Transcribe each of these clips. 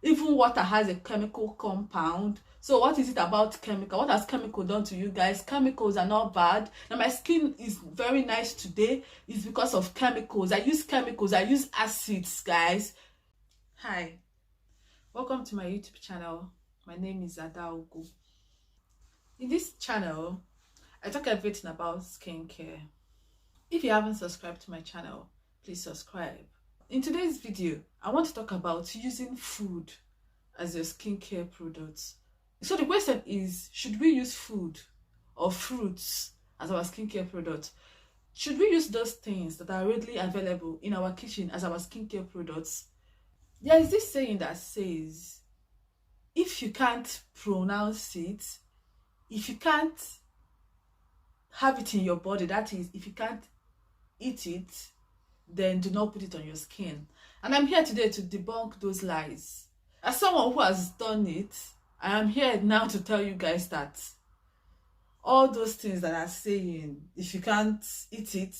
Even water has a chemical compound. So what is it about chemical? What has chemical done to you guys? Chemicals are not bad. Now my skin is very nice today. It's because of chemicals. I use chemicals. I use acids, guys. Hi, welcome to my YouTube channel. My name is Adaogo. In this channel, I talk everything about skincare. If you haven't subscribed to my channel, please subscribe. In today's video, I want to talk about using food as your skincare products. So the question is, should we use food or fruits as our skincare product? Should we use those things that are readily available in our kitchen as our skincare products? There is this saying that says, if you can't pronounce it, if you can't have it in your body, that is, if you can't eat it, then do not put it on your skin. And I'm here today to debunk those lies. As someone who has done it, I am here now to tell you guys that all those things that are saying, if you can't eat it,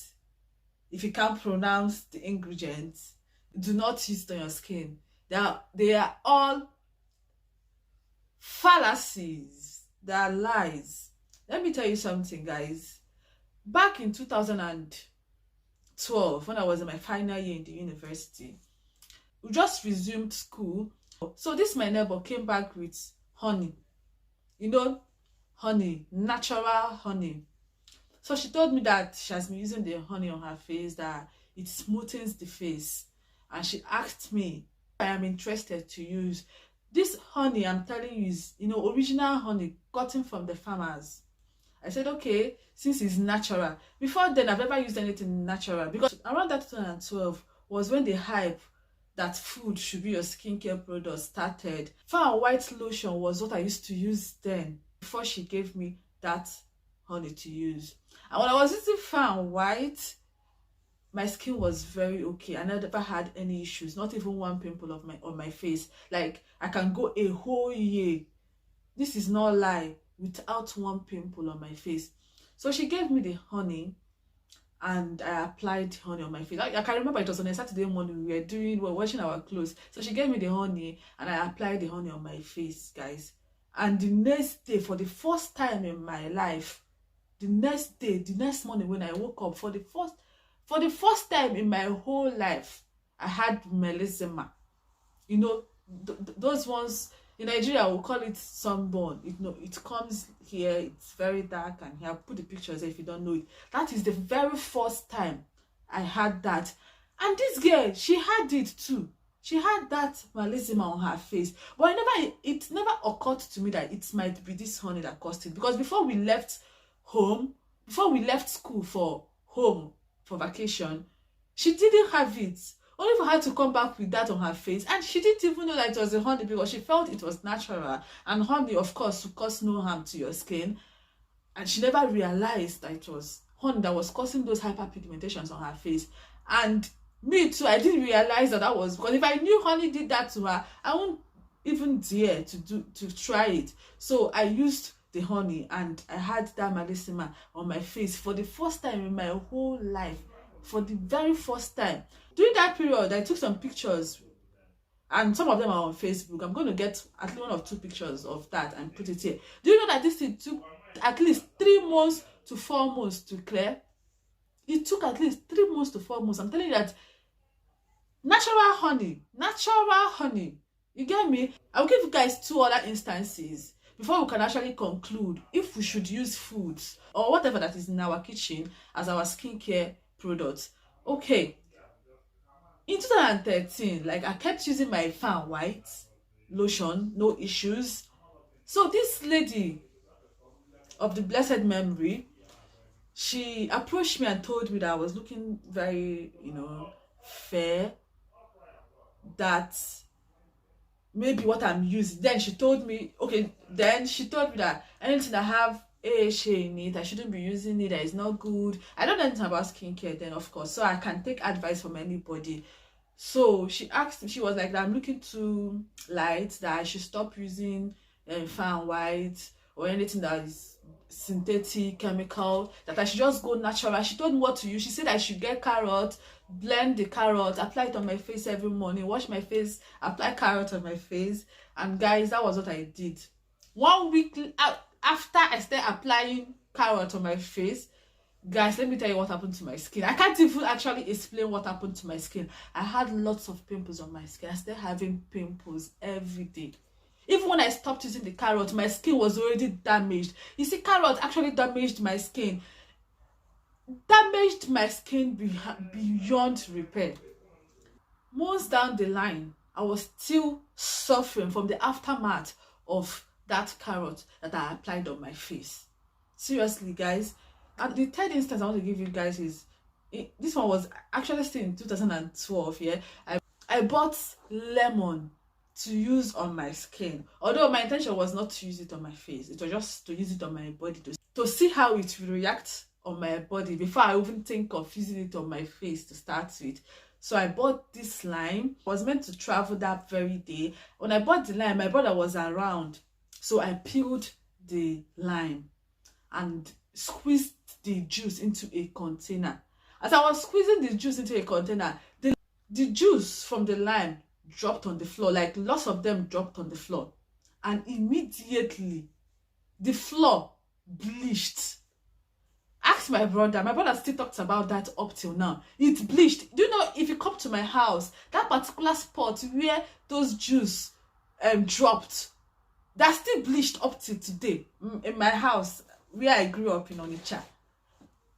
if you can't pronounce the ingredients, do not use it on your skin. They are all fallacies. They are lies. Let me tell you something, guys. Back in 2012, when I was in my final year in the university, we just resumed school. So this my neighbor came back with honey. You know, honey, natural honey. So she told me that she has been using the honey on her face, that it smoothens the face. And she asked me if I am interested to use this honey. I'm telling you, is, original honey gotten from the farmers. I said, okay, since it's natural. Before then, I've never used anything natural, because around that 2012 was when the hype that food should be your skincare product started. Fair and White lotion was what I used to use then, before she gave me that honey to use. And when I was using Fair and White, my skin was very okay. I never had any issues, not even one pimple on my face. Like, I can go a whole year, this is not lie, without one pimple on my face. So she gave me the honey, and I applied honey on my face. I can remember it was on a Saturday morning. We were washing our clothes. So she gave me the honey, and I applied the honey on my face, guys. And the next day, for the first time in my life, the next morning when I woke up, for the first time in my whole life, I had melisma. Those ones in Nigeria, we'll call it sunburn. It comes here, it's very dark, and here, I'll put the pictures if you don't know it. That is the very first time I had that. And this girl, she had it too. She had that melisma on her face. But it never occurred to me that it might be this honey that caused it. Because before we left school for vacation, she didn't have it. Only for her to come back with that on her face, and she didn't even know that it was a honey, because she felt it was natural, and honey, of course, will cause no harm to your skin. And she never realized that it was honey that was causing those hyperpigmentations on her face. And me too, I didn't realize that was, because if I knew honey did that to her, I wouldn't even dare to try it. So I used the honey, and I had that melisma on my face for the first time in my whole life. For the very first time. During that period, I took some pictures, and some of them are on Facebook. I'm going to get at least 1 or 2 pictures of that and put it here. Do you know that this thing took at least 3 months to 4 months to clear? It took at least 3 months to 4 months. I'm telling you that natural honey, you get me? I'll give you guys 2 other instances before we can actually conclude if we should use foods or whatever that is in our kitchen as our skincare products. Okay, in 2013, like, I kept using my Fair and White lotion, no issues. So this lady of the blessed memory, she approached me and told me that I was looking very, fair, that maybe what I'm using. Then she told me that anything that have AHA in it, I shouldn't be using it, that is not good. I don't know anything about skincare then, of course, so I can take advice from anybody. So she asked me, she was like, I'm looking too light, that I should stop using Fair and White or anything that is synthetic chemical, that I should just go natural. She told me what to use. She said I should get carrot, blend the carrot, apply it on my face every morning, wash my face, apply carrot on my face. And guys, that was what I did. 1 week after I started applying carrot on my face, guys, let me tell you what happened to my skin. I can't even actually explain what happened to my skin. I had lots of pimples on my skin. I started having pimples every day. Even when I stopped using the carrot, my skin was already damaged. You see, carrot actually damaged my skin. Damaged my skin beyond repair. Months down the line, I was still suffering from the aftermath of that carrot that I applied on my face. Seriously, guys. And the third instance I want to give you guys is, this one was actually still in 2012. Yeah, I bought lemon to use on my skin, although my intention was not to use it on my face. It was just to use it on my body to see how it will react on my body before I even think of using it on my face to start with. So I bought this lime. I was meant to travel that very day. When I bought the lime, my brother was around, so I peeled the lime and squeezed the juice into a container. As I was squeezing the juice into a container, the juice from the lime dropped on the floor. Like, lots of them dropped on the floor, and immediately the floor bleached. Ask my brother. My brother still talks about that up till now. It bleached. Do you know, if you come to my house, that particular spot where those juice dropped, that's still bleached up till today. In my house where I grew up in Onitsha,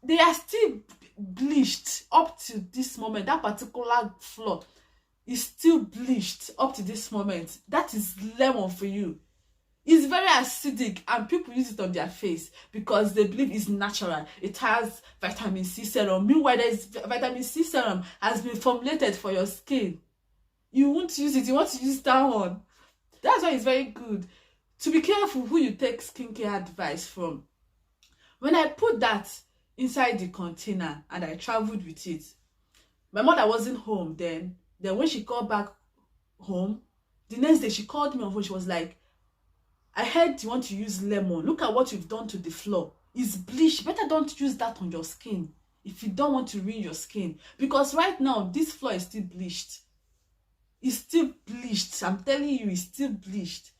they are still bleached up to this moment. That particular floor is still bleached up to this moment. That is lemon for you. It's very acidic, and people use it on their face because they believe it's natural. It has vitamin C serum. Meanwhile, vitamin C serum has been formulated for your skin. You won't use it. You want to use that one. That's why it's very good to be careful who you take skincare advice from. When I put that inside the container and I traveled with it, my mother wasn't home then. Then when she got back home, the next day she called me on phone. She was like, I heard you want to use lemon. Look at what you've done to the floor. It's bleached. Better don't use that on your skin if you don't want to ruin your skin. Because right now, this floor is still bleached. It's still bleached. I'm telling you, it's still bleached.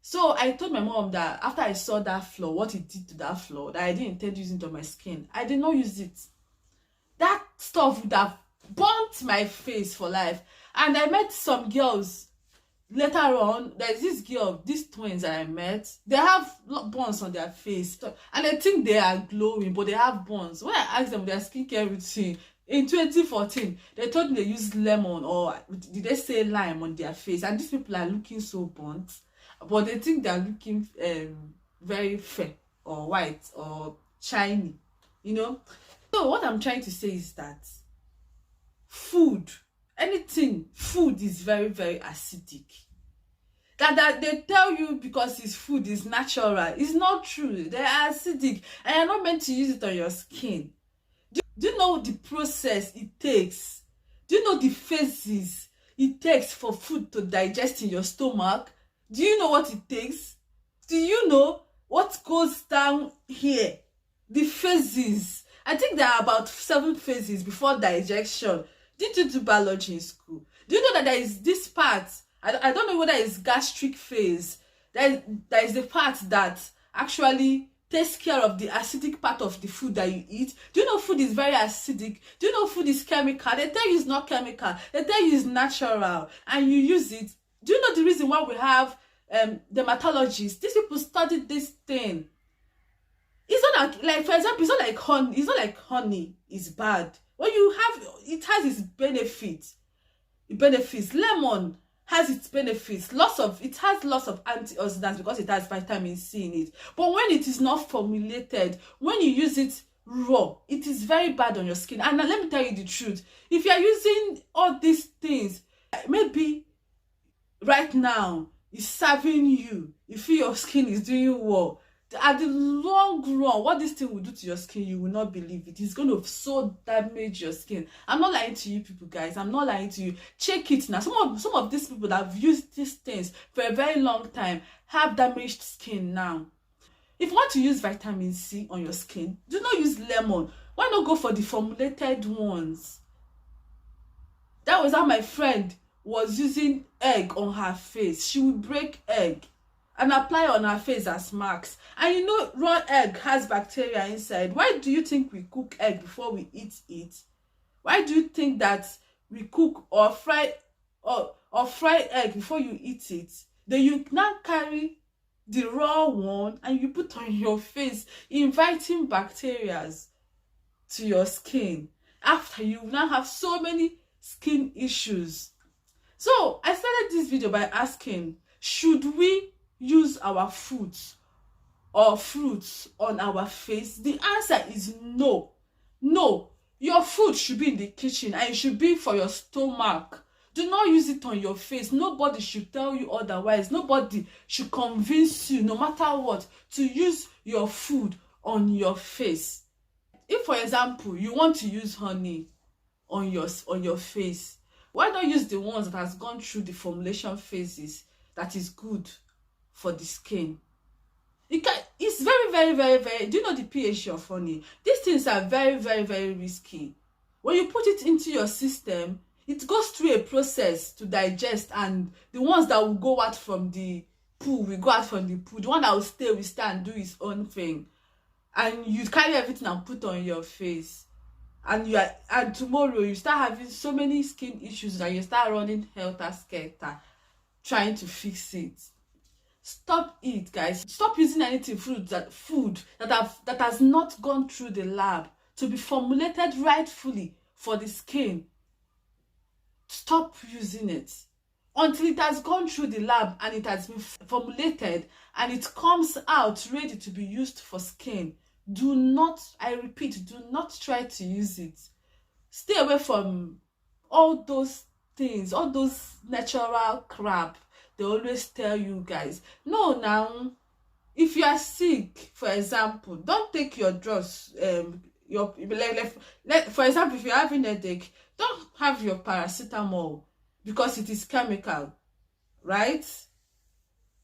So I told my mom that after I saw that floor, what it did to that floor, that I didn't intend using it on my skin. I did not use it. That stuff would have burnt my face for life. And I met some girls later on. There's this girl, these twins that I met. They have burns on their face. And I think they are glowing, but they have burns. When I asked them their skincare routine, in 2014, they told me they used lemon, or did they say lime, on their face. And these people are looking so burnt. But they think they're looking very fair or white or shiny, you know. So what I'm trying to say is that food, anything, food is very, very acidic. That they tell you because it's food is natural. It's not true. They are acidic, and you're not meant to use it on your skin. Do you know the process it takes? Do you know the phases it takes for food to digest in your stomach? Do you know what it takes? Do you know what goes down here? The phases. I think there are about 7 phases before digestion. Did you do biology in school? Do you know that there is this part? I don't know whether it's gastric phase. There is the part that actually takes care of the acidic part of the food that you eat. Do you know food is very acidic? Do you know food is chemical? They tell you it's not chemical. They tell you it's natural, and you use it. Do you know the reason why we have dermatologists? These people studied this thing. It's not like, for example, it's not like honey. It's not like honey is bad. When you have, it has its benefits. It benefits. Lemon has its benefits. It has lots of antioxidants because it has vitamin C in it. But when it is not formulated, when you use it raw, it is very bad on your skin. And now, let me tell you the truth. If you are using all these things, maybe right now it's serving you. You feel your skin is doing well. At the long run, what this thing will do to your skin, you will not believe it. It's going to so damage your skin. I'm not lying to you people, guys. I'm not lying to you. Check it now. Some of these people that have used these things for a very long time have damaged skin now. If you want to use vitamin C on your skin, do not use lemon. Why not go for the formulated ones? That was how my friend was using egg on her face. She would break egg and apply on her face as marks. And you know, raw egg has bacteria inside. Why do you think we cook egg before we eat it? Why do you think that we cook or fry egg before you eat it? Then you now carry the raw one and you put on your face, inviting bacteria to your skin. After, you now have so many skin issues. So I started this video by asking, should we use our foods or fruits on our face? The answer is no. No. Your food should be in the kitchen and it should be for your stomach. Do not use it on your face. Nobody should tell you otherwise. Nobody should convince you, no matter what, to use your food on your face. If, for example, you want to use honey on your face, why not use the ones that has gone through the formulation phases that is good for the skin? It's very, do you know the pH of honey? These things are very risky. When you put it into your system, it goes through a process to digest, and the ones that will go out from the pool will go out from the pool. The one that will stay and do its own thing. And you carry everything and put on your face. And tomorrow you start having so many skin issues that you start running helter-skelter trying to fix it. Stop it, guys. Stop using anything food that has not gone through the lab to be formulated rightfully for the skin. Stop using it until it has gone through the lab and it has been formulated and it comes out ready to be used for skin. Do not, I repeat, do not try to use it. Stay away from all those things, all those natural crap they always tell you guys. No, now, if you are sick, for example, don't take your drugs. For example, if you're having a headache, don't have your paracetamol because it is chemical, right?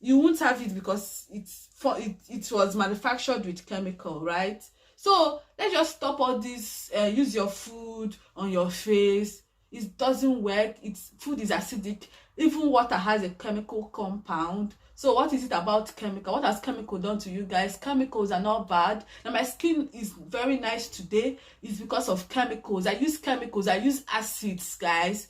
You won't have it because it was manufactured with chemical, right? So let's just stop all this. Use your food on your face. It doesn't work. Food is acidic. Even water has a chemical compound. So what is it about chemical? What has chemical done to you guys? Chemicals are not bad. Now my skin is very nice today. It's because of chemicals. I use chemicals. I use acids, guys.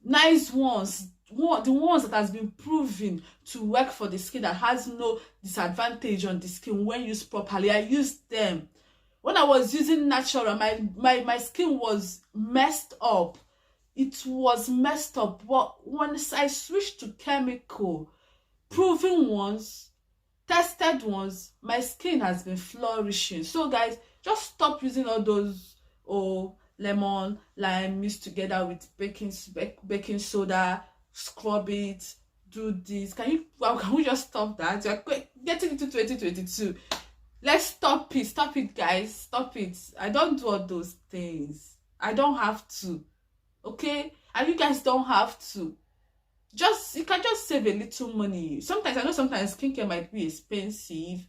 Nice ones. The ones that has been proven to work for the skin, that has no disadvantage on the skin when used properly. I used them. When I was using natural, my skin was messed up. It was messed up. But once I switched to chemical, proven ones, tested ones, my skin has been flourishing. So guys, just stop using all those lemon, lime mixed together with baking soda, scrub it, do this. Can we just stop that? You're getting into 2022. Let's stop it, guys. Stop it. I don't do all those things. I don't have to. Okay? And you guys don't have to. You can just save a little money. Sometimes, I know sometimes skincare might be expensive,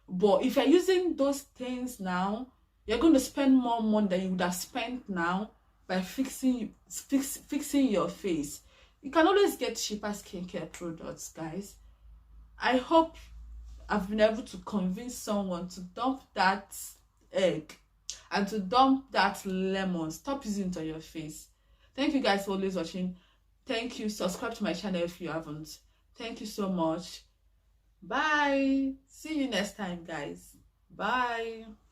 but if you're using those things now, you're going to spend more money than you would have spent now by fixing your face. You can always get cheaper skincare products, guys. I hope I've been able to convince someone to dump that egg and to dump that lemon. Stop using it on your face. Thank you guys for always watching. Thank you. Subscribe to my channel if you haven't. Thank you so much. Bye. See you next time, guys. Bye.